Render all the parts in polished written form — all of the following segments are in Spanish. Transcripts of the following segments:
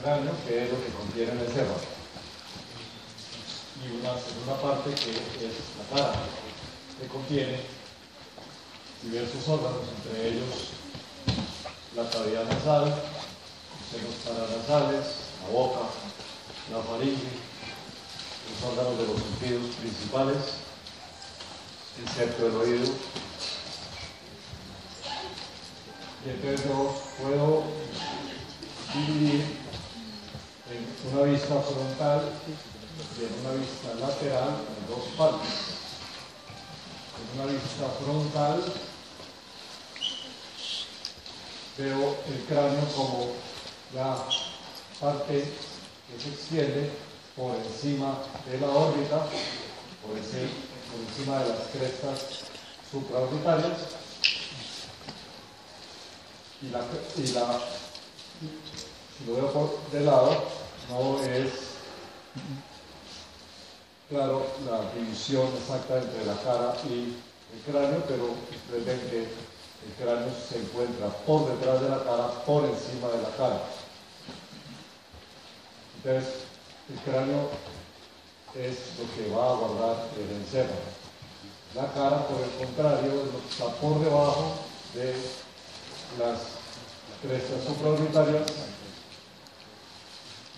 cráneo, que es lo que contiene el encéfalo, y una segunda parte que es la cara, que contiene diversos órganos, entre ellos la cavidad nasal, los senos paranasales, la boca, la faringe, los órganos de los sentidos principales, el septo del oído. Y entonces yo puedo dividir en una vista frontal y en una vista lateral en dos partes. En una vista frontal veo el cráneo como la parte que se extiende por encima de la órbita, por encima de las crestas supraorbitarias, si lo veo de lado, no es claro la división exacta entre la cara y el cráneo, pero ustedes ven que el cráneo se encuentra por detrás de la cara, por encima de la cara. Entonces, el cráneo es lo que va a guardar el encéfalo. La cara, por el contrario, es lo que está por debajo de las crestas supraorbitarias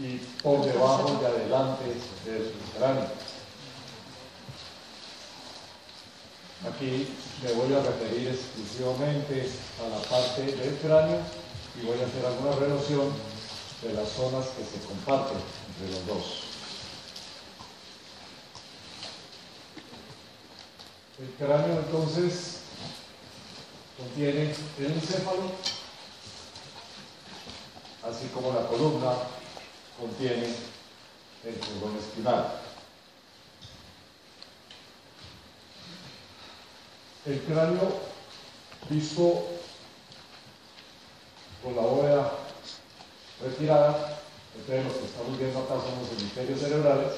y por debajo y adelante del cráneo. Aquí me voy a referir exclusivamente a la parte del cráneo y voy a hacer alguna relación de las zonas que se comparten entre los dos. El cráneo entonces contiene el encéfalo, así como la columna contiene el cordón espinal. El cráneo visto con la bóveda retirada, entonces lo que estamos viendo acá son los hemisferios cerebrales,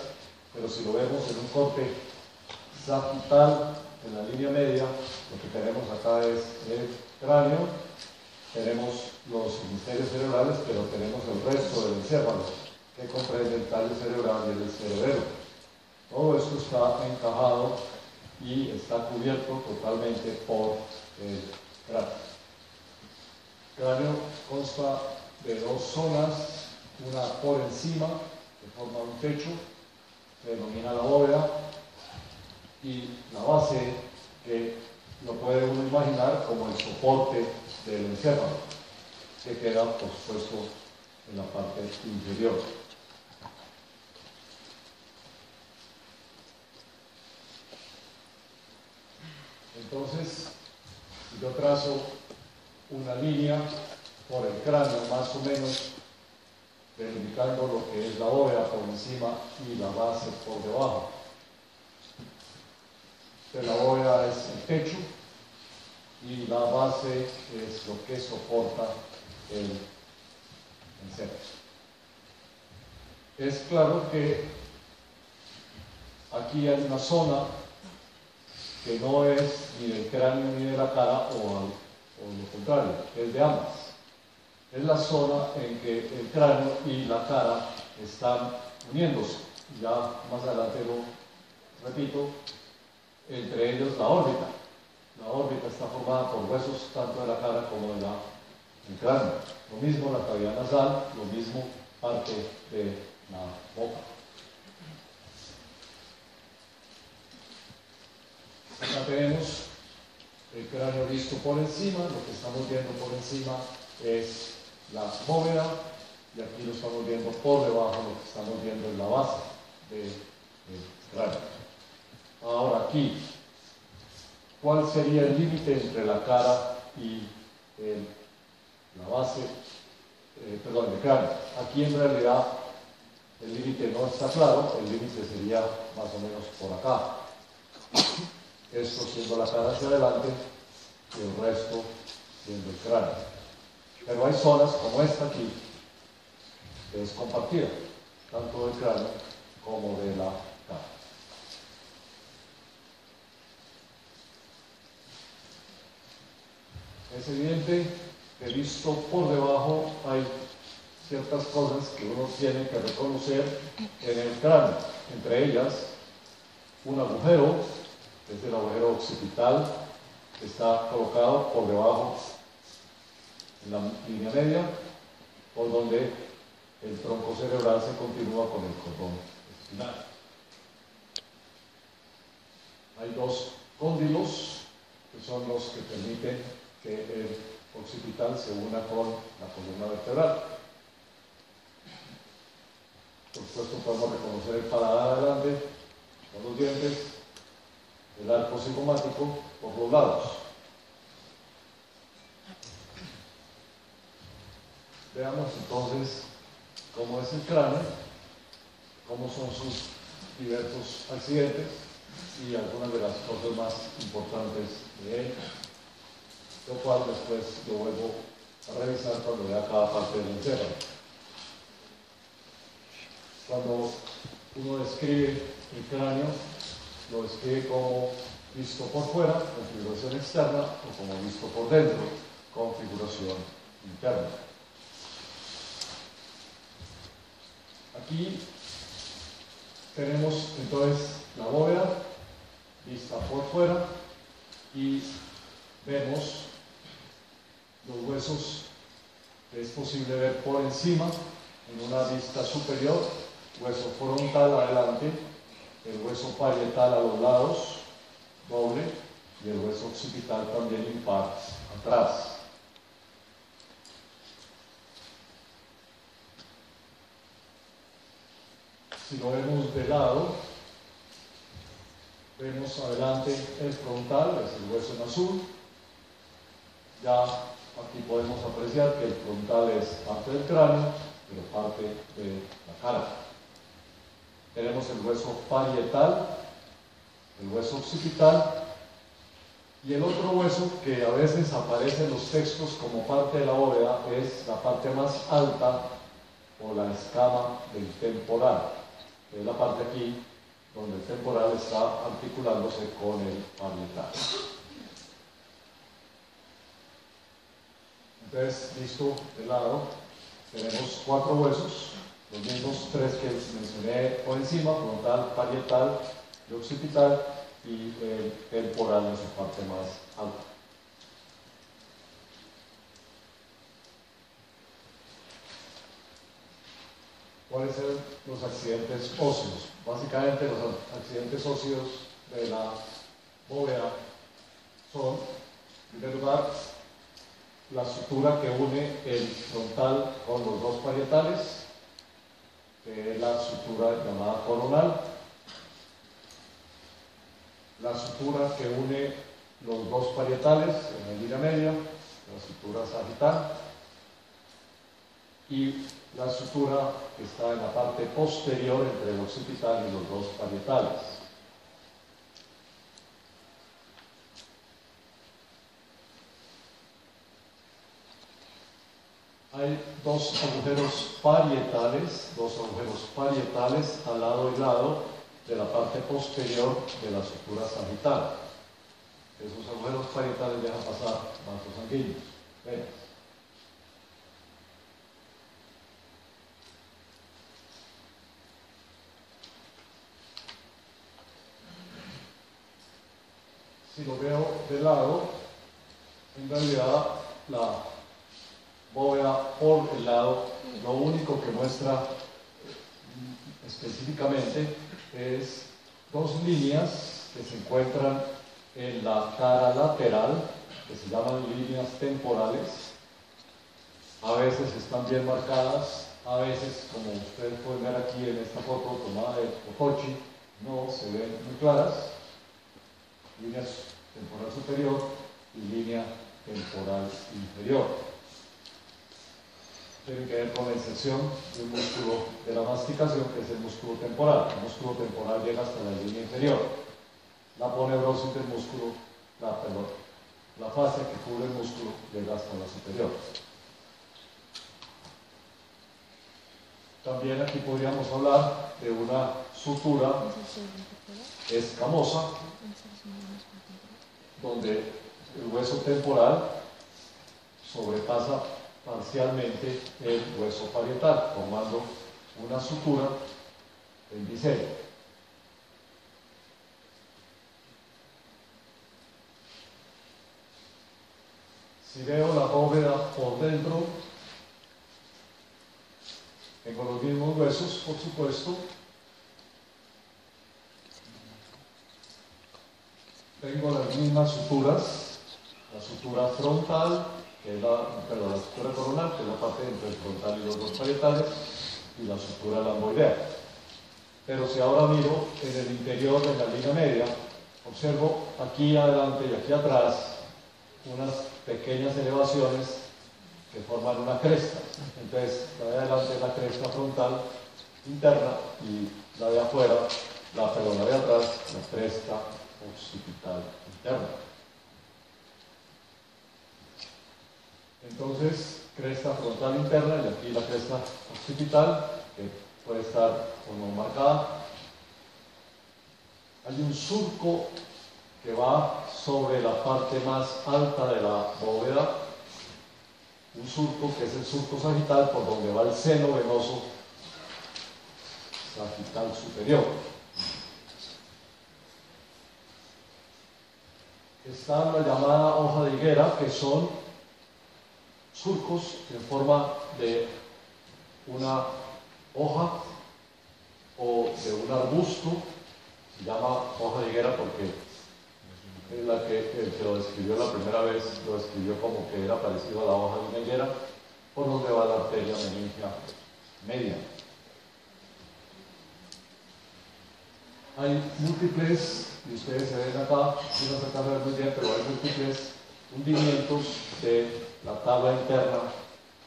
pero si lo vemos en un corte sagital en la línea media, lo que tenemos acá es el cráneo, tenemos los hemisferios cerebrales, pero tenemos el resto del encéfalo, que comprende el tallo cerebral y el cerebelo. Todo esto está encajado y está cubierto totalmente por el cráneo. El cráneo consta de dos zonas, una por encima, que forma un techo, se denomina la bóveda, y la base, que lo puede uno imaginar como el soporte del encéfalo, que queda, por supuesto, en la parte inferior. Entonces, si yo trazo una línea por el cráneo, más o menos, delimitando lo que es la bóveda por encima y la base por debajo. La bóveda es el techo y la base es lo que soporta el encéfalo. Es claro que aquí hay una zona que no es ni del cráneo ni de la cara, o lo contrario, es de ambas. Es la zona en que el cráneo y la cara están uniéndose. Ya más adelante lo repito, entre ellos la órbita. La órbita está formada por huesos tanto de la cara como del cráneo. Lo mismo la cavidad nasal, lo mismo parte de la boca. Acá tenemos el cráneo visto por encima. Lo que estamos viendo por encima es la bóveda, y aquí lo estamos viendo por debajo. Lo que estamos viendo es la base del cráneo. Ahora aquí, ¿cuál sería el límite entre la cara y la base, el cráneo? Aquí en realidad el límite no está claro, el límite sería más o menos por acá. Esto siendo la cara hacia adelante y el resto siendo el cráneo. Pero hay zonas como esta aquí, que es compartida, tanto del cráneo como de la cara. Es evidente que visto por debajo hay ciertas cosas que uno tiene que reconocer en el cráneo, entre ellas un agujero, que es el agujero occipital, que está colocado por debajo en la línea media, por donde el tronco cerebral se continúa con el cordón espinal. Hay dos cóndilos, que son los que permiten que el occipital se una con la columna vertebral. Por supuesto, podemos reconocer el paladar adelante con los dientes, el arco cigomático por los lados. Veamos entonces cómo es el cráneo, cómo son sus diversos accidentes y algunas de las cosas más importantes de él, lo cual después lo vuelvo a revisar cuando vea cada parte del encéfalo. Cuando uno describe el cráneo, lo describe como visto por fuera, configuración externa, o como visto por dentro, configuración interna. Aquí tenemos entonces la bóveda vista por fuera y vemos los huesos que es posible ver por encima en una vista superior, hueso frontal adelante, el hueso parietal a los lados, doble, y el hueso occipital también impar atrás. Si lo vemos de lado, vemos adelante el frontal, es el hueso en azul. Ya aquí podemos apreciar que el frontal es parte del cráneo, pero parte de la cara. Tenemos el hueso parietal, el hueso occipital, y el otro hueso que a veces aparece en los textos como parte de la bóveda es la parte más alta o la escama del temporal, que es la parte aquí donde el temporal está articulándose con el parietal. Entonces, visto de lado, tenemos 4 huesos, los mismos 3 que mencioné por encima, frontal, parietal y occipital, y el temporal en su parte más alta. ¿Cuáles son los accidentes óseos? Básicamente los accidentes óseos de la bóveda son, en primer lugar, la sutura que une el frontal con los dos parietales, que es la sutura llamada coronal, la sutura que une los dos parietales en la línea media, la sutura sagital, y la sutura que está en la parte posterior entre el occipital y los dos parietales. Hay dos agujeros parietales al lado y lado de la parte posterior de la sutura sagital. Esos agujeros parietales dejan pasar vasos sanguíneos, venas. Si lo veo de lado, en realidad la bóveda por el lado, lo único que muestra específicamente es 2 líneas que se encuentran en la cara lateral, que se llaman líneas temporales. A veces están bien marcadas, a veces, como ustedes pueden ver aquí en esta foto tomada de Otochi, no se ven muy claras. Líneas temporal superior y línea temporal inferior. Tienen que ver con la inserción del músculo de la masticación, que es el músculo temporal. El músculo temporal llega hasta la línea inferior. La poneurosis del músculo, la fascia que cubre el músculo llega hasta la superior. También aquí podríamos hablar de una sutura escamosa, donde el hueso temporal sobrepasa parcialmente el hueso parietal, formando una sutura en biselio. Si veo la bóveda por dentro, tengo los mismos huesos, por supuesto. Tengo las mismas suturas, la sutura frontal, que es la sutura coronal, que es la parte entre el frontal y los dos parietales, y la sutura lamboidea. Pero si ahora miro en el interior de la línea media, observo aquí adelante y aquí atrás unas pequeñas elevaciones que forman una cresta. Entonces, la de adelante es la cresta frontal interna y la de afuera, la de atrás, la cresta occipital interna. Entonces, cresta frontal interna y aquí la cresta occipital, que puede estar o no marcada. Hay un surco que va sobre la parte más alta de la bóveda, un surco que es el surco sagital por donde va el seno venoso sagital superior. Está la llamada hoja de higuera, que son surcos en forma de una hoja o de un arbusto. Se llama hoja de higuera porque es la que el que lo describió la primera vez lo describió como que era parecido a la hoja de una higuera, por donde va la arteria meningia media. Hay múltiples, y ustedes se ven acá, si no se alcanza a ver muy bien, pero hay múltiples hundimientos de la tabla interna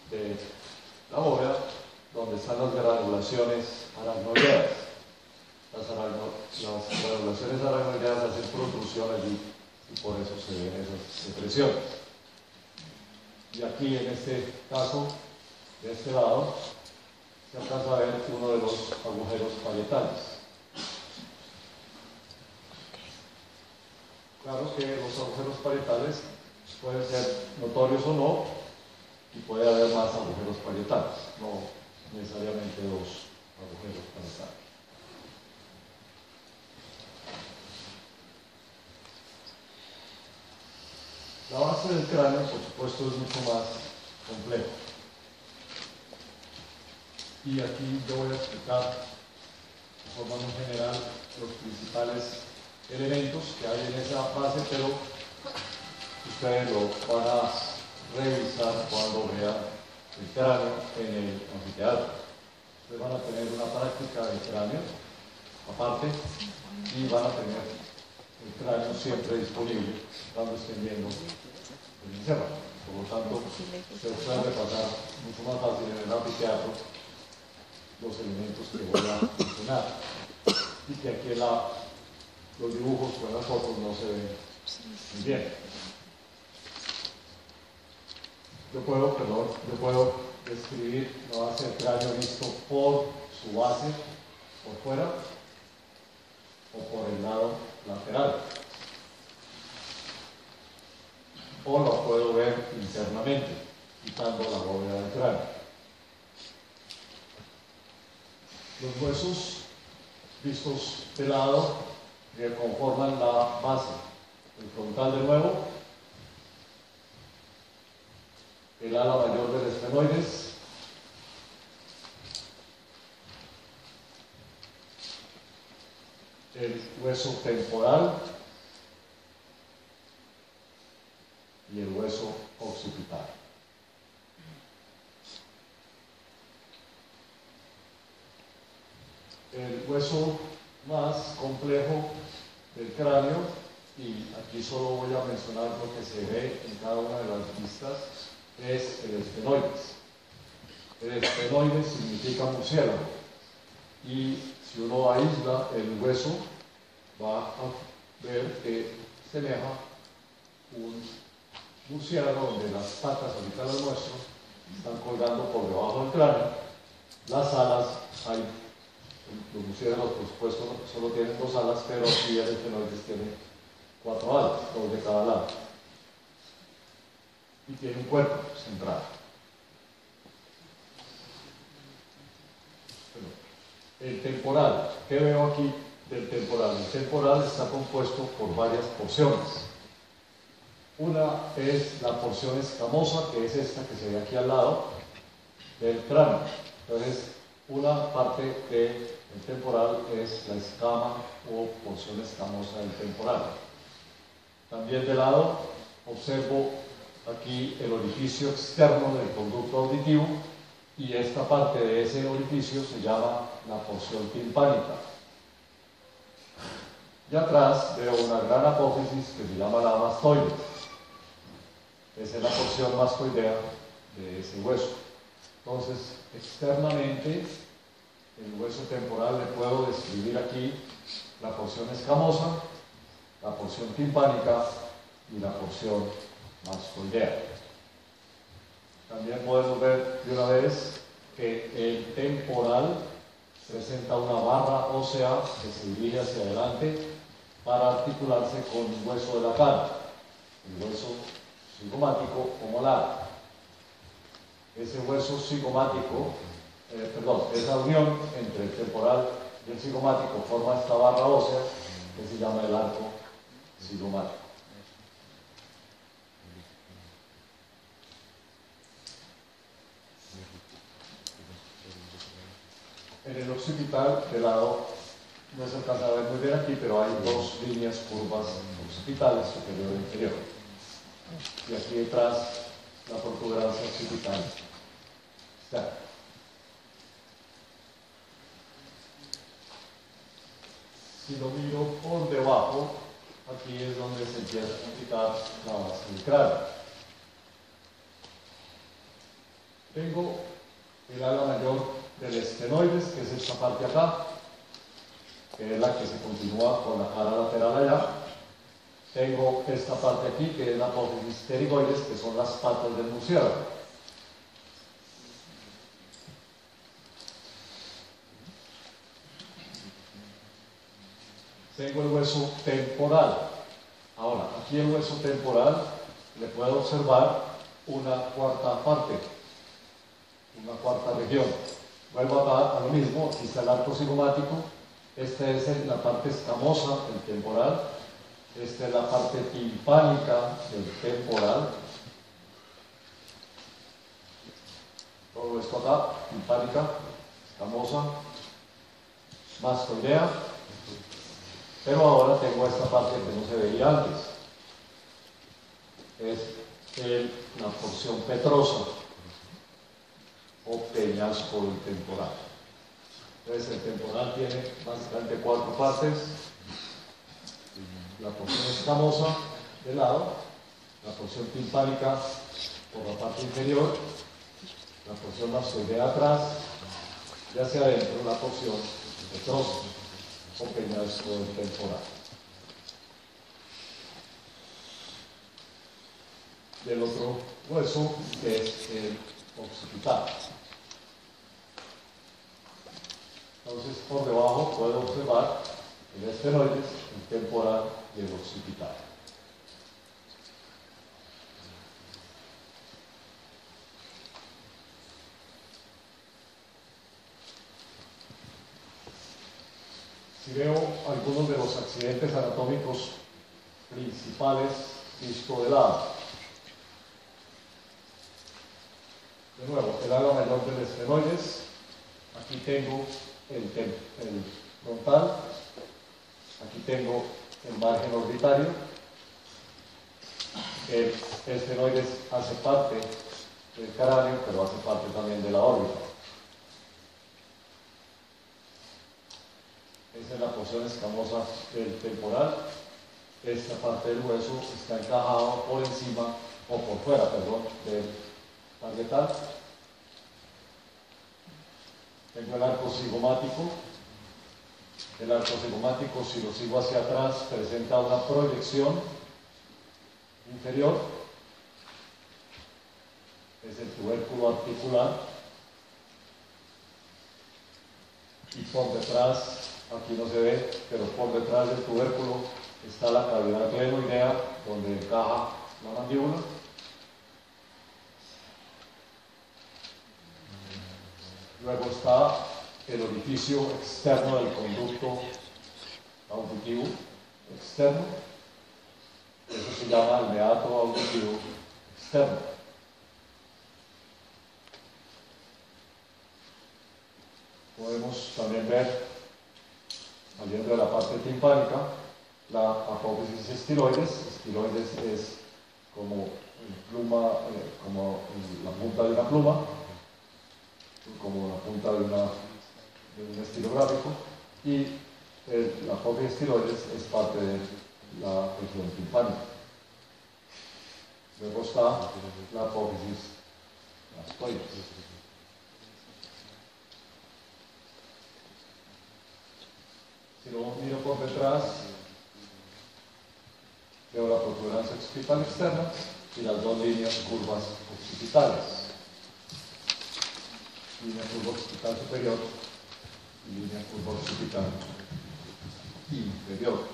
de la bóveda, donde están las granulaciones aracnoideas. Las granulaciones aracnoideas hacen protrusión allí y por eso se ven esas depresiones. Y aquí, en este caso, de este lado, se alcanza a ver uno de los agujeros parietales. Claro que los agujeros parietales pueden ser notorios o no, y puede haber más agujeros parietales, no necesariamente dos agujeros parietales. La base del cráneo, por supuesto, es mucho más complejo. Y aquí yo voy a explicar de forma muy general los principales elementos que hay en esa base, pero ustedes lo van a revisar cuando vean el cráneo en el anfiteatro. Ustedes van a tener una práctica de cráneo aparte y van a tener el cráneo siempre disponible cuando estén viendo el encierro. Por lo tanto, ustedes pueden repasar mucho más fácil en el anfiteatro los elementos que voy a mencionar y que aquí los dibujos con las fotos no se ven muy bien. Yo puedo describir la base del cráneo visto por su base, por fuera, o por el lado lateral. O lo puedo ver internamente, quitando la bóveda del cráneo. Los huesos vistos de lado que conforman la base, el frontal de nuevo, el ala mayor del esfenoides, el hueso temporal y el hueso occipital. El hueso más complejo del cráneo, y aquí solo voy a mencionar lo que se ve en cada una de las vistas, es el esfenoides. El esfenoides significa murciélago, y si uno aísla el hueso, va a ver que semeja un murciélago donde las patas, ahorita las muestro, están colgando por debajo del cráneo. Las alas, los murciélagos por supuesto solo tienen 2 alas, pero aquí el esfenoides tiene 4 alas, 2 de cada lado. Y tiene un cuerpo central. El temporal, ¿qué veo aquí del temporal? El temporal está compuesto por varias porciones. Una es la porción escamosa, que es esta que se ve aquí al lado del cráneo. Entonces, una parte del temporal es la escama o porción escamosa del temporal. También de lado observo aquí el orificio externo del conducto auditivo y esta parte de ese orificio se llama la porción timpánica. Y atrás veo una gran apófisis que se llama la mastoide. Esa es la porción mastoidea de ese hueso. Entonces, externamente, el hueso temporal le puedo describir aquí la porción escamosa, la porción timpánica y la porción mastoidea. También podemos ver de una vez que el temporal presenta una barra ósea que se dirige hacia adelante para articularse con el hueso de la cara, el hueso cigomático o molar. Ese hueso cigomático, esa unión entre el temporal y el cigomático forma esta barra ósea que se llama el arco cigomático. En el occipital, de lado, no se alcanza a ver muy bien aquí, pero hay dos líneas curvas occipitales, superior e inferior. Y aquí detrás, la protuberancia occipital. Si lo miro por debajo, aquí es donde se empieza a complicar la base del cráneo. Tengo el ala mayor del estenoides, que es esta parte acá, que es la que se continúa con la cara lateral allá. Tengo esta parte aquí, que es la apófisis pterigoides, que son las patas del murciélago. Tengo el hueso temporal. Ahora, aquí el hueso temporal le puedo observar una cuarta parte, una cuarta región. Vuelvo a lo mismo, aquí está el arco cigomático, esta es la parte escamosa del temporal, esta es la parte timpánica del temporal, todo esto acá, timpánica, escamosa, mastoidea, pero ahora tengo esta parte que no se veía antes, es la porción petrosa o peñasco del temporal. Entonces el temporal tiene básicamente cuatro partes: la porción escamosa de lado, la porción timpánica por la parte inferior, la porción mastoidea atrás y hacia adentro la porción petrosa o peñasco del temporal. Del otro hueso, que es el occipital. Entonces, por debajo puedo observar el estenoides, el temporal y el occipital. Si veo algunos de los accidentes anatómicos principales visto de lado. De nuevo, el ala mayor del estenoides. Aquí tengo el frontal. Aquí tengo el margen orbitario. El estenoides hace parte del cráneo, pero hace parte también de la órbita. Esa es la porción escamosa del temporal. Esta parte del hueso está encajado por encima, o por fuera, perdón, del parietal. Tengo el arco cigomático. El arco cigomático, si lo sigo hacia atrás, presenta una proyección inferior. Es el tubérculo articular. Y por detrás, aquí no se ve, pero por detrás del tubérculo está la cavidad glenoidea, donde encaja la mandíbula. Luego está el orificio externo del conducto auditivo externo. Eso se llama el meato auditivo externo. Podemos también ver, saliendo de la parte timpánica, la apófisis estiloides. Estiloides es como pluma, como la punta de una pluma, como la punta de un estilográfico, y la apófisis estiloides es parte de la región timpánica. Luego está la apófisis mastoides. Si lo miro por detrás, veo la protuberancia occipital externa y las dos líneas curvas occipitales. Línea curva occipital superior y línea curva occipital inferior.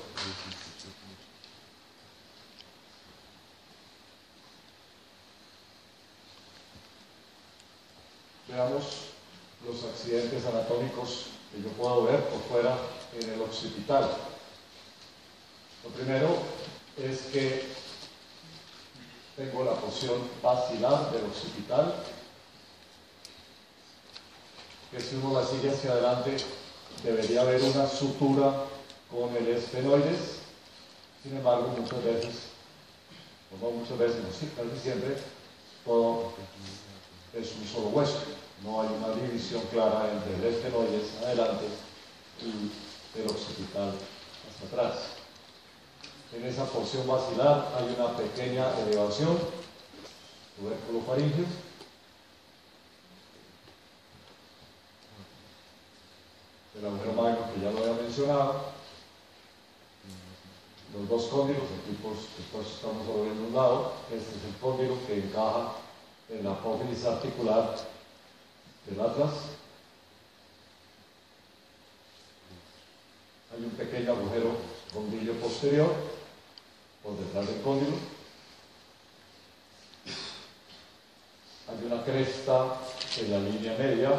Veamos los accidentes anatómicos que yo puedo ver por fuera en el occipital. Lo primero es que tengo la porción basilar del occipital, que si uno la sigue hacia adelante debería haber una sutura con el esfenoides. Sin embargo, muchas veces, o no muchas veces, no, sí, casi siempre, todo es un solo hueso. No hay una división clara entre el esfenoides adelante y el occipital hacia atrás. En esa porción basilar hay una pequeña elevación, tubérculo faríngeo, el agujero magno que ya lo había mencionado, los dos cóndilos, aquí después estamos sobre un lado. Este es el cóndilo que encaja en la apófisis articular del atlas. Hay un pequeño agujero condilo posterior por detrás del cóndilo. Hay una cresta en la línea media,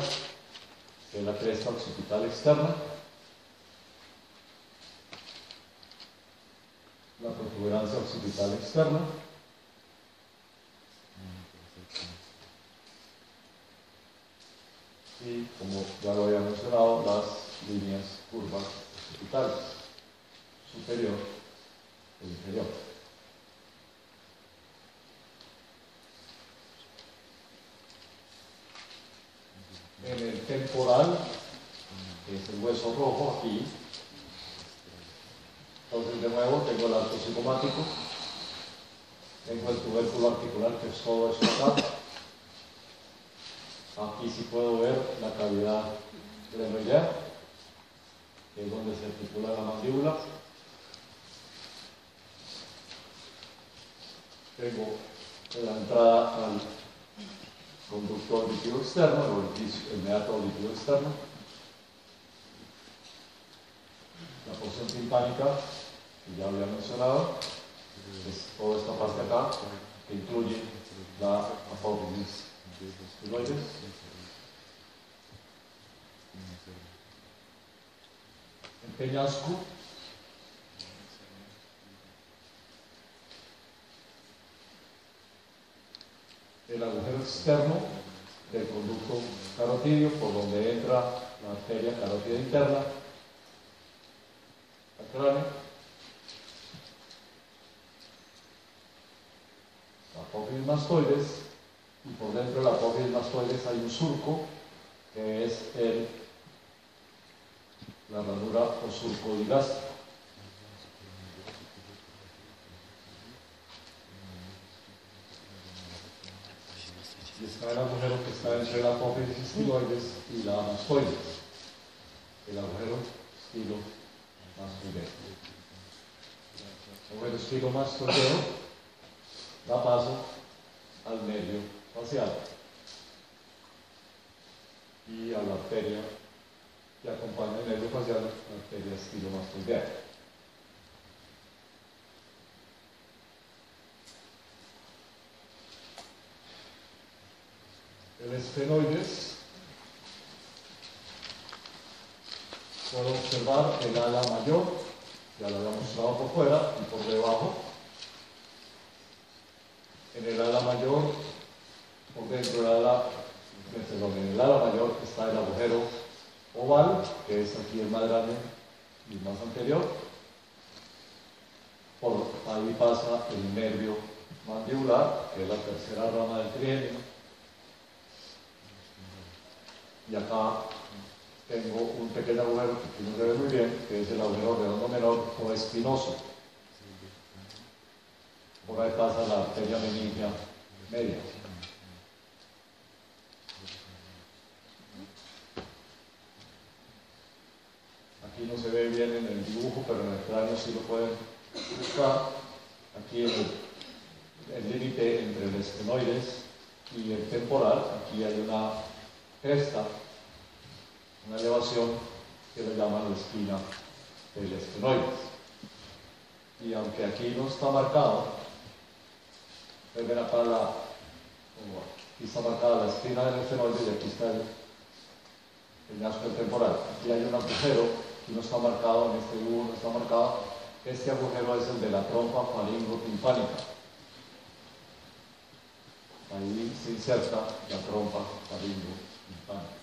que es la cresta occipital externa. La protuberancia occipital externa. Y, como ya lo había mencionado, las líneas curvas occipitales, superior e inferior. En el temporal, que es el hueso rojo aquí, entonces de nuevo tengo el arco cigomático, tengo el tubérculo articular, que es todo esto acá. Aquí sí puedo ver la cavidad glenoidea, que es donde se articula la mandíbula. Tengo la entrada al conducto auditivo externo, el meato auditivo externo. La porción timpánica, que ya había mencionado, es toda esta parte acá, que incluye la apófisis estiloides. El peñasco, el agujero externo del conducto carotidio, por donde entra la arteria carótida interna al cráneo. La apófisis mastoides, y por dentro de la apófisis mastoides hay un surco, que es la ranura o surco digástrico. Y está el agujero que está entre la apófisis estiloides y la mastoides, el agujero estilomastoideo. El agujero estilomastoideo da paso al nervio facial y a la arteria que acompaña el nervio facial, la arteria estilomastoidea. El esfenoides puedo observar el ala mayor, ya lo había mostrado por fuera y por debajo. En el ala mayor, por dentro del ala, perdón, en el ala mayor está el agujero oval, que es aquí el más grande y más anterior. Por ahí pasa el nervio mandibular, que es la tercera rama del trienio. Y acá tengo un pequeño agujero que aquí no se ve muy bien, que es el agujero redondo menor o espinoso. Por ahí pasa la arteria meningia media. Aquí no se ve bien en el dibujo, pero en el cráneo sí lo pueden buscar. Aquí el límite entre el esfenoides y el temporal, aquí hay una cresta, una elevación que le llaman la espina del esfenoides. Y aunque aquí no está marcado, ustedes ven acá aquí está marcada la espina del esfenoides y aquí está el peñasco del temporal. Aquí hay un agujero, aquí no está marcado, en este dibujo no está marcado. Este agujero es el de la trompa faringotimpánica. Ahí se inserta la trompa faringotimpánica.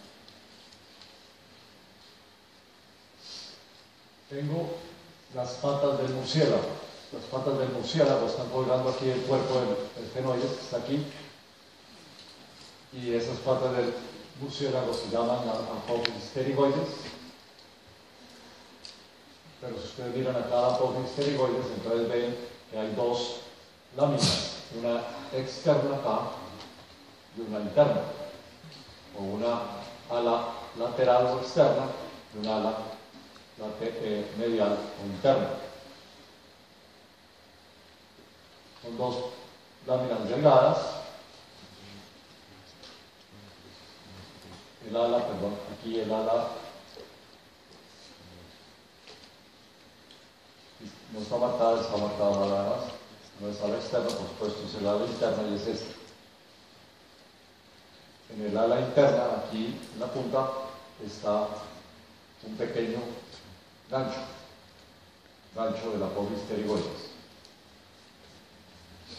Tengo las patas del murciélago. Las patas del murciélago están colgando aquí del cuerpo del esfenoides, que está aquí. Y esas patas del murciélago se llaman apófisis pterigoides. Pero si ustedes miran acá la apófisis pterigoides, entonces ven que hay dos láminas, una externa acá y una interna, o una ala lateral o externa y una ala medial o interna. Son dos láminas delgadas. El ala, perdón, aquí el ala no está marcada nada más. No es ala externa, por supuesto, es el ala interna y es esta. En el ala interna, aquí en la punta, está un pequeño gancho de la apófisis pterigoides.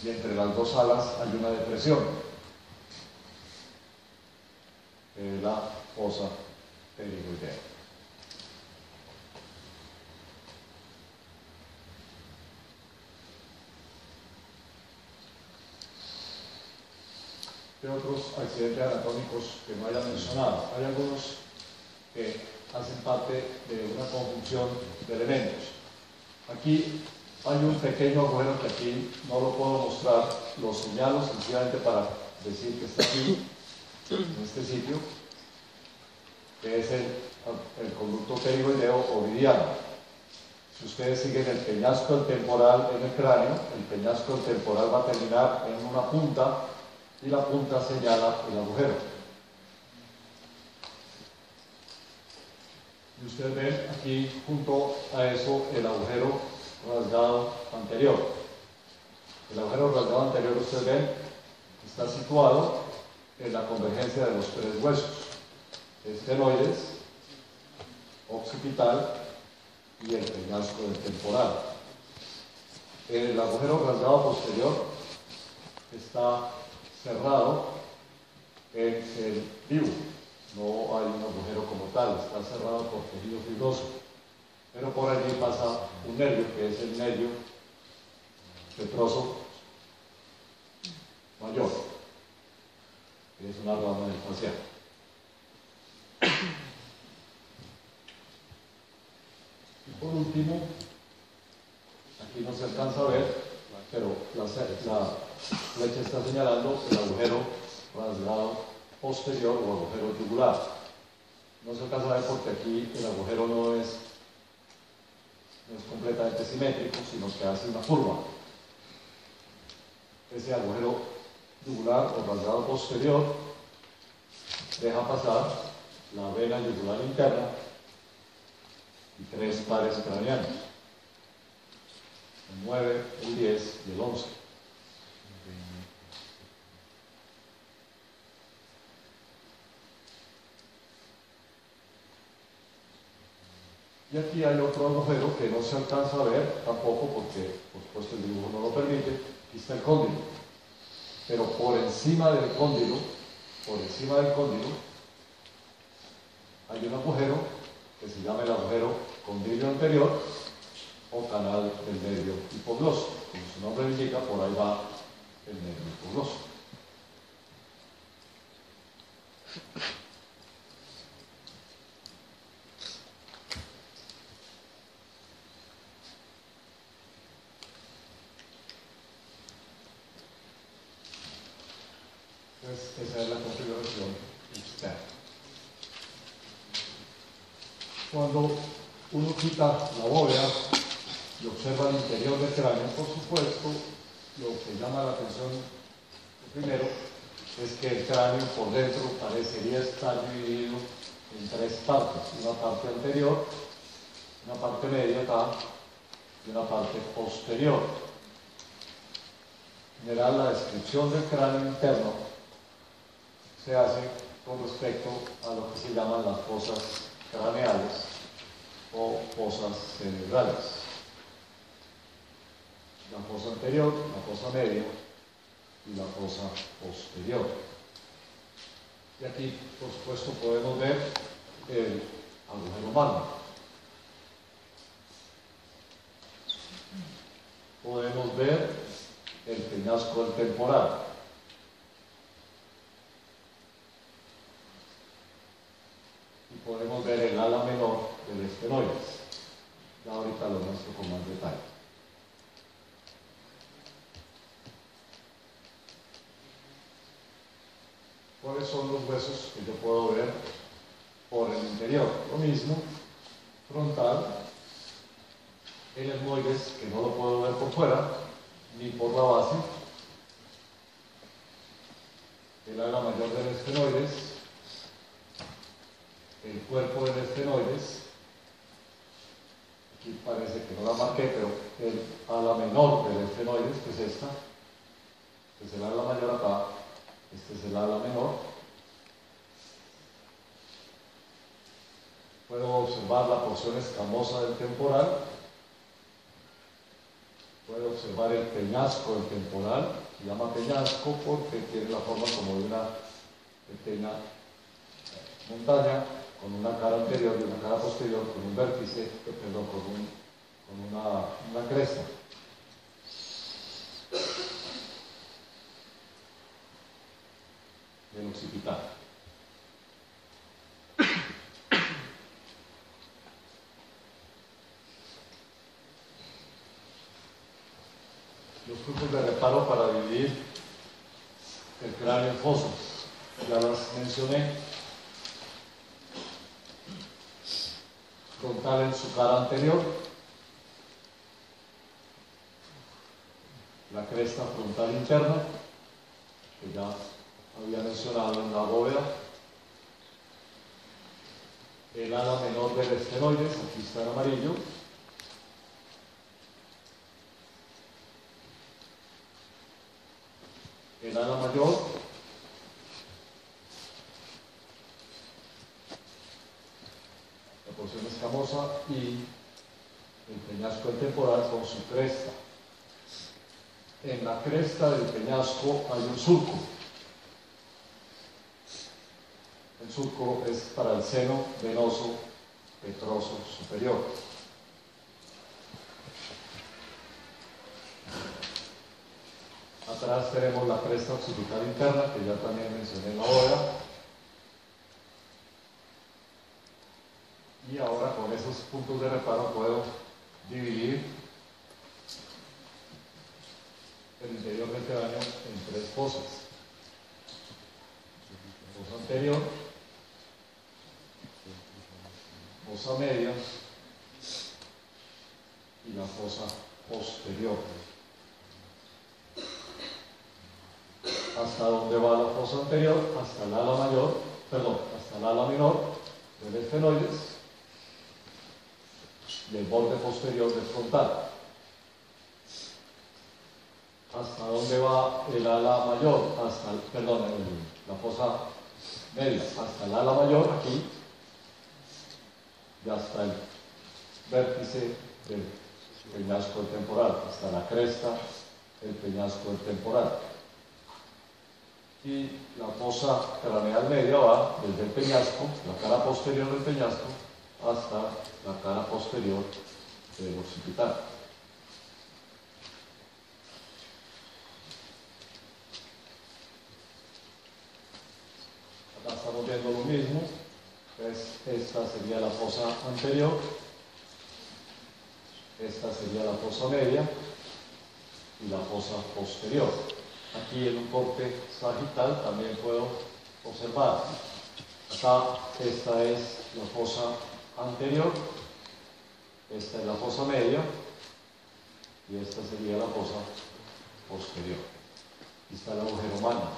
Y entre las dos alas hay una depresión, que es la fosa pterigoidea. ¿Qué otros accidentes anatómicos que no hayan mencionado? Hay algunos que hacen parte de una conjunción de elementos. Aquí hay un pequeño agujero que aquí no lo puedo mostrar, lo señalo sencillamente para decir que está aquí, en este sitio, que es el conducto pterigoideo ovidiano. Si ustedes siguen el peñasco del temporal en el cráneo, el peñasco del temporal va a terminar en una punta y la punta señala el agujero. Y ustedes ven aquí junto a eso el agujero rasgado anterior. El agujero rasgado anterior, ustedes ven, está situado en la convergencia de los tres huesos: esfenoides, occipital y el peñasco del temporal. El agujero rasgado posterior está cerrado en el vivo. No hay un agujero como tal, está cerrado por tejido fibroso. Pero por allí pasa un nervio, que es el nervio petroso mayor, que es una rama del facial. Y por último, aquí no se alcanza a ver, pero la flecha está señalando el agujero rasgado posterior o agujero yugular. No se alcanza a ver porque aquí el agujero no es completamente simétrico, sino que hace una curva. Ese agujero yugular o rasgado posterior deja pasar la vena yugular interna y tres pares craneanos: el 9, el 10 y el 11. Y aquí hay otro agujero que no se alcanza a ver tampoco porque, por supuesto, el dibujo no lo permite. Aquí está el cóndilo. Pero por encima del cóndilo, hay un agujero que se llama el agujero condilio anterior o canal del nervio hipogloso. Como su nombre indica, por ahí va el nervio hipogloso. Entonces, esa es la configuración externa. Cuando uno quita la bóveda y observa el interior del cráneo, por supuesto, lo que llama la atención primero es que el cráneo por dentro parecería estar dividido en tres partes: una parte anterior, una parte media acá y una parte posterior. En general, la descripción del cráneo interno se hace con respecto a lo que se llaman las fosas craneales o fosas cerebrales. La fosa anterior, la fosa media y la fosa posterior. Y aquí, por supuesto, podemos ver el agujero magno. Podemos ver el peñasco del temporal. Y podemos ver el ala menor del esfenoides. Ya ahorita lo muestro con más detalle. ¿Cuáles son los huesos que yo puedo ver por el interior? Lo mismo, frontal, el etmoides, que no lo puedo ver por fuera, ni por la base, el ala mayor del esfenoides, el cuerpo del esfenoides, aquí parece que no la marqué, pero el ala menor del esfenoides, que es esta, que es el ala mayor acá, este es el ala menor. Puedo observar la porción escamosa del temporal. Puedo observar el peñasco del temporal. Se llama peñasco porque tiene la forma como de una pequeña montaña con una cara anterior y una cara posterior, con un vértice, perdón, con una cresta. Del occipital. Los grupos de reparo para dividir el cráneo en fosas, ya las mencioné. Frontal en su cara anterior, la cresta frontal interna, que ya había mencionado en la bóveda, el ala menor del esfenoides, aquí está en amarillo, el ala mayor, la porción escamosa y el peñasco del temporal con su cresta. En la cresta del peñasco hay un surco. El surco es para el seno venoso petroso superior. Atrás tenemos la cresta occipital interna, que ya también mencioné en la bóveda. Y ahora con esos puntos de reparo puedo dividir el interior del cráneo en tres fosas. Fosa anterior, fosa media y la fosa posterior. ¿Hasta dónde va la fosa anterior? Hasta el ala mayor, perdón, hasta el ala menor del esfenoides y el borde posterior del frontal. ¿Hasta dónde va el ala mayor? Hasta, la fosa media, hasta el ala mayor aquí y hasta el vértice del peñasco del temporal, hasta la cresta del peñasco del temporal. Y la fosa craneal media va desde el peñasco, la cara posterior del peñasco, hasta la cara posterior del occipital. Acá estamos viendo lo mismo. Esta sería la fosa anterior, esta sería la fosa media y la fosa posterior. Aquí en un corte sagital también puedo observar. Acá esta es la fosa anterior, esta es la fosa media y esta sería la fosa posterior. Aquí está el agujero magno.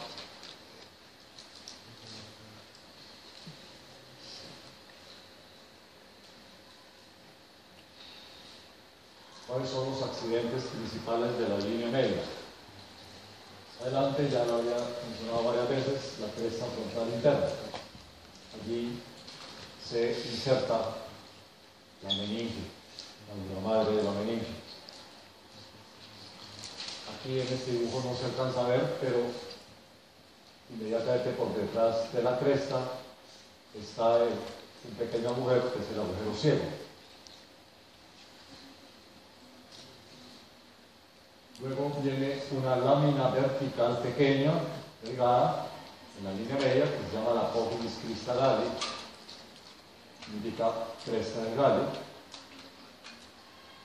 ¿Cuáles son los accidentes principales de la línea media? Adelante, ya lo había mencionado varias veces, la cresta frontal interna. Allí se inserta la meninge, la madre de la meninge. Aquí en este dibujo no se alcanza a ver, pero inmediatamente por detrás de la cresta está un pequeño agujero que es el agujero ciego. Luego viene una lámina vertical pequeña, delgada, en la línea media, que se llama la apófisis cristalalis, indica cresta del galio,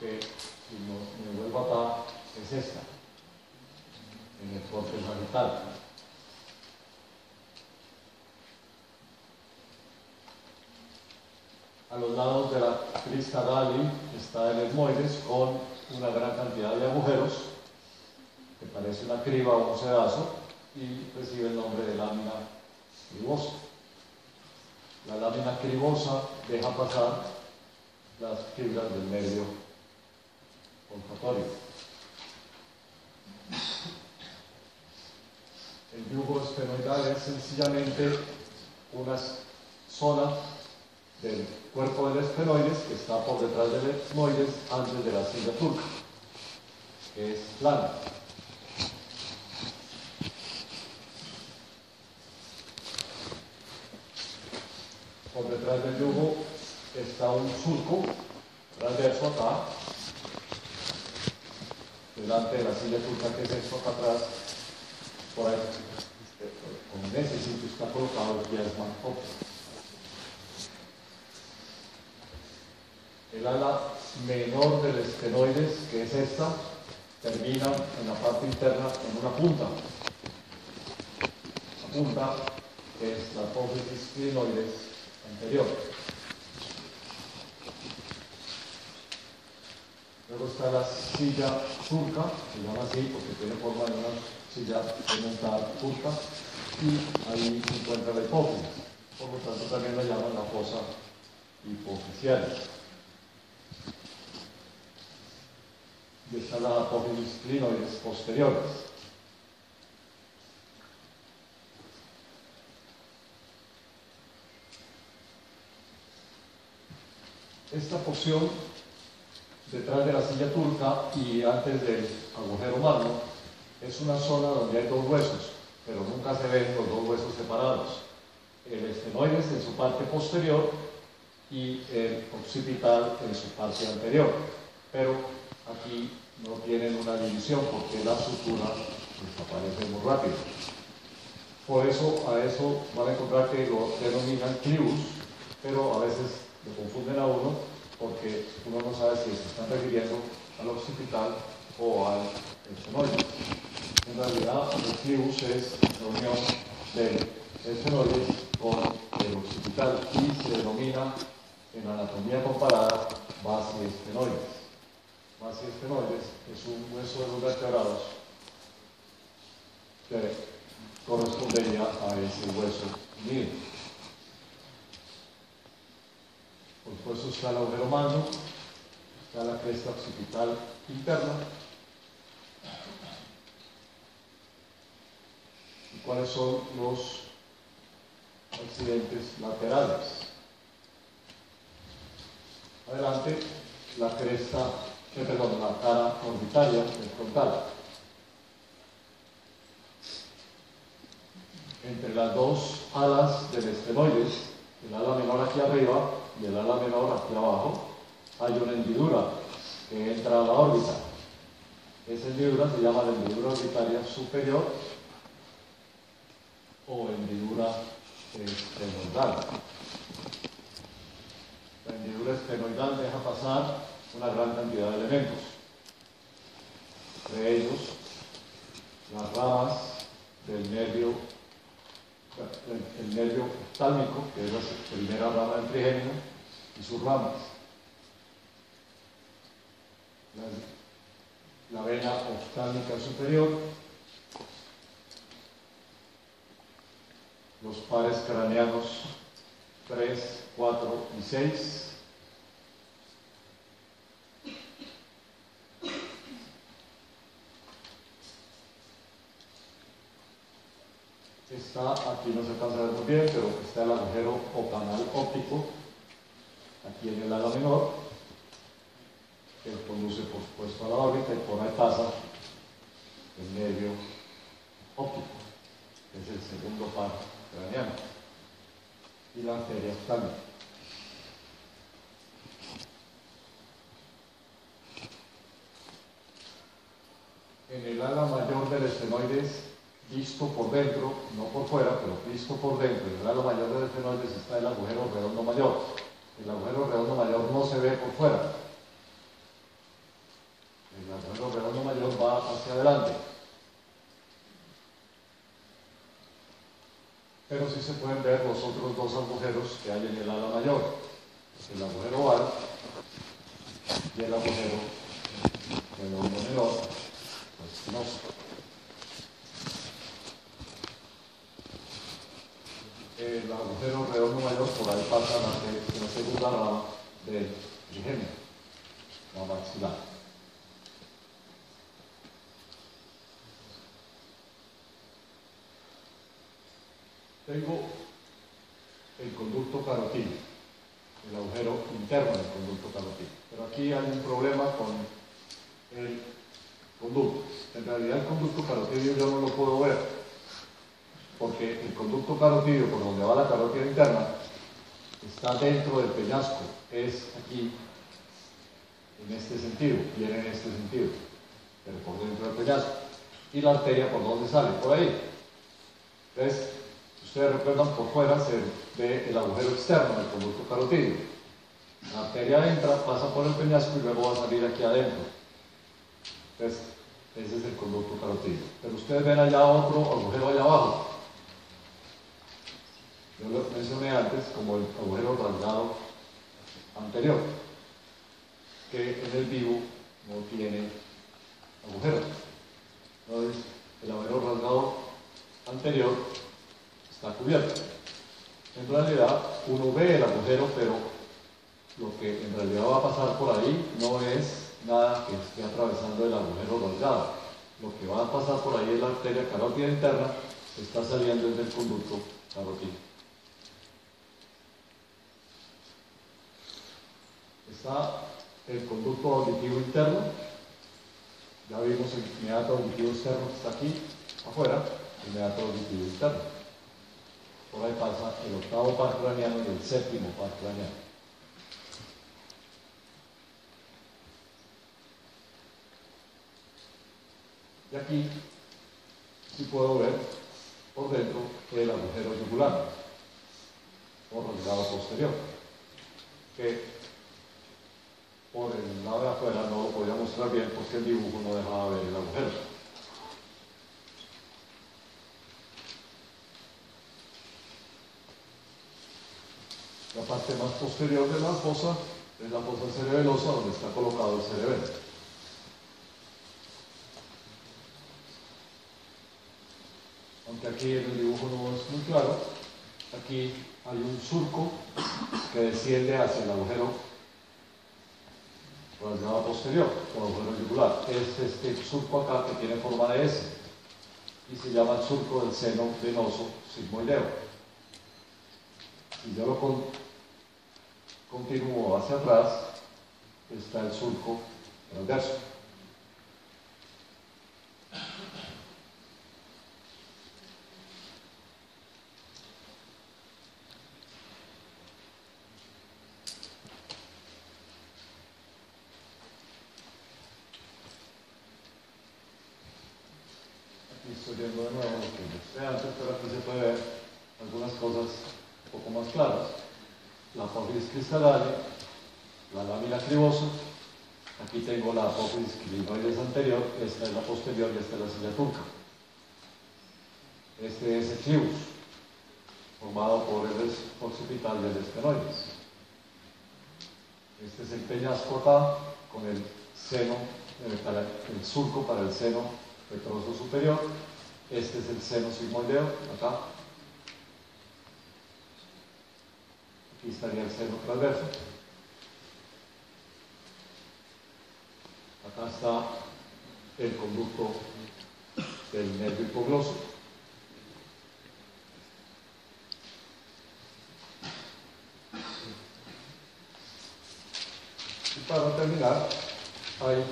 que si me vuelvo acá, es esta, en el corte sagital. A los lados de la cristalalis está el etmoides con una gran cantidad de agujeros, que parece una criba o un sedazo, y recibe el nombre de lámina cribosa. La lámina cribosa deja pasar las fibras del nervio olfatorio. El yugo esfenoidal es sencillamente una zona del cuerpo del esfenoides que está por detrás del etmoides antes de la silla turca, que es plana. Por detrás del yugo está un surco transverso acá, delante de la silla turca, que es esto acá atrás, por ahí, en ese sitio está colocado el chiasma óptico. El ala menor del esfenoides, que es esta, termina en la parte interna en una punta. La punta es la apófisis clinoides anterior. Luego está la silla turca, se llama así porque tiene forma de una silla montada turca, y ahí se encuentra la hipófisis. Por lo tanto, también la llaman la fosa hipofisial. Y está la apófisis clinoides posteriores. Esta porción detrás de la silla turca y antes del agujero magno es una zona donde hay dos huesos, pero nunca se ven los dos huesos separados. El esfenoides en su parte posterior y el occipital en su parte anterior. Pero aquí no tienen una división porque la sutura desaparece muy rápido. Por eso a eso van a encontrar que lo denominan clivus, pero a veces lo confunden a uno porque uno no sabe si se están refiriendo al occipital o al esfenoides. En realidad el clivus es la unión del esfenoides con el occipital y se denomina en anatomía comparada base esfenoides. Base esfenoides es un hueso de los vertebrados que correspondería a ese hueso unido. Por supuesto está el agujero magno, está la cresta occipital interna. ¿Y cuáles son los accidentes laterales? Adelante la cresta, perdón, la cara orbitaria del frontal. Entre las dos alas del estenoides, el ala menor aquí arriba y el ala menor aquí abajo, hay una hendidura que entra a la órbita. Esa hendidura se llama la hendidura orbitaria superior o hendidura estenoidal. La hendidura estenoidal deja pasar una gran cantidad de elementos, entre ellos las ramas del nervio, el nervio oftálmico, que es la primera rama del trigémino, y sus ramas. La vena oftálmica superior, los pares craneanos 3, 4 y 6, está, aquí no se alcanza a ver muy bien, pero está el agujero o canal óptico, aquí en el ala menor, que conduce por supuesto a la órbita, y por ahí pasa el nervio óptico, que es el segundo par craneano, y la arteria oftálmica. En el ala mayor del estenoides, visto por dentro, no por fuera, pero visto por dentro, en el ala mayor del estenoides está el agujero redondo mayor. El agujero redondo mayor no se ve por fuera. El agujero redondo mayor va hacia adelante. Pero sí se pueden ver los otros dos agujeros que hay en el ala mayor. El agujero oval y el agujero redondo menor, pues no sé. El agujero redondo mayor, por ahí pasa la segunda rama del trigémino, la maxilar. Tengo el conducto carotídeo, el agujero interno del conducto carotídeo. Pero aquí hay un problema con el conducto. En realidad el conducto carotídeo yo no lo puedo ver, porque el conducto carotídeo, por donde va la carótida interna, está dentro del peñasco, es aquí, en este sentido, viene en este sentido, pero por dentro del peñasco. Y la arteria, ¿por dónde sale? Por ahí. Entonces, si ustedes recuerdan, por fuera se ve el agujero externo del conducto carotídeo. La arteria entra, pasa por el peñasco y luego va a salir aquí adentro. Entonces, ese es el conducto carotídeo. Pero ustedes ven allá otro agujero allá abajo. Yo lo mencioné antes como el agujero rasgado anterior, que en el vivo no tiene agujero. Entonces, el agujero rasgado anterior está cubierto. En realidad, uno ve el agujero, pero lo que en realidad va a pasar por ahí no es nada que esté atravesando el agujero rasgado. Lo que va a pasar por ahí es la arteria carótida interna que está saliendo desde el conducto carotídeo. Está el conducto auditivo interno, ya vimos el meato auditivo externo que está aquí afuera, el meato auditivo interno. Por ahí pasa el octavo par craneano y el séptimo par craneano. Y aquí sí puedo ver por dentro el agujero yugular o rasgado posterior, que por el lado de afuera no lo podía mostrar bien porque el dibujo no dejaba ver el agujero. La parte más posterior de la fosa es la fosa cerebelosa, donde está colocado el cerebelo. Aunque aquí en el dibujo no es muy claro, aquí hay un surco que desciende hacia el agujero rasgado posterior, o agujero yugular. Es este surco acá que tiene forma de S y se llama el surco del seno venoso sigmoideo. Si yo lo continúo hacia atrás, está el surco transverso. Aquí estoy viendo de nuevo lo que mostré antes, pero aquí se puede ver algunas cosas un poco más claras. La apófisis cristalaria, la lámina cribosa. Aquí tengo la apófisis clinoides anterior, esta es la posterior y esta es la silla turca. Este es el clivus, formado por el occipital y el esphenoides. Este es el peñasco acá, con el seno, el surco para el seno retroso superior. Este es el seno sigmoideo, acá. Aquí estaría el seno transverso. Acá está el conducto del nervio hipogloso. Y para terminar, hay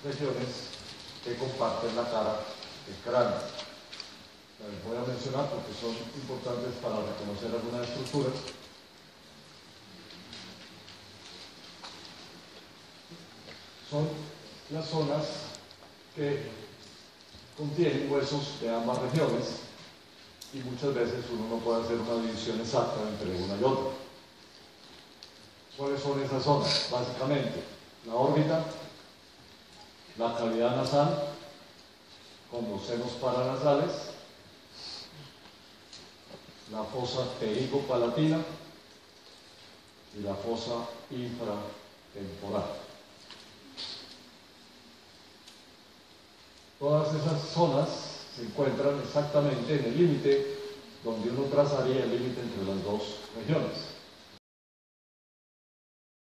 regiones que comparten la cara del cráneo. Les voy a mencionar porque son importantes para reconocer algunas estructuras. Son las zonas que contienen huesos de ambas regiones y muchas veces uno no puede hacer una división exacta entre una y otra. ¿Cuáles son esas zonas? Básicamente, la órbita, la cavidad nasal, con los senos paranasales, la fosa ptericopalatina y la fosa infratemporal. Todas esas zonas se encuentran exactamente en el límite donde uno trazaría el límite entre las dos regiones.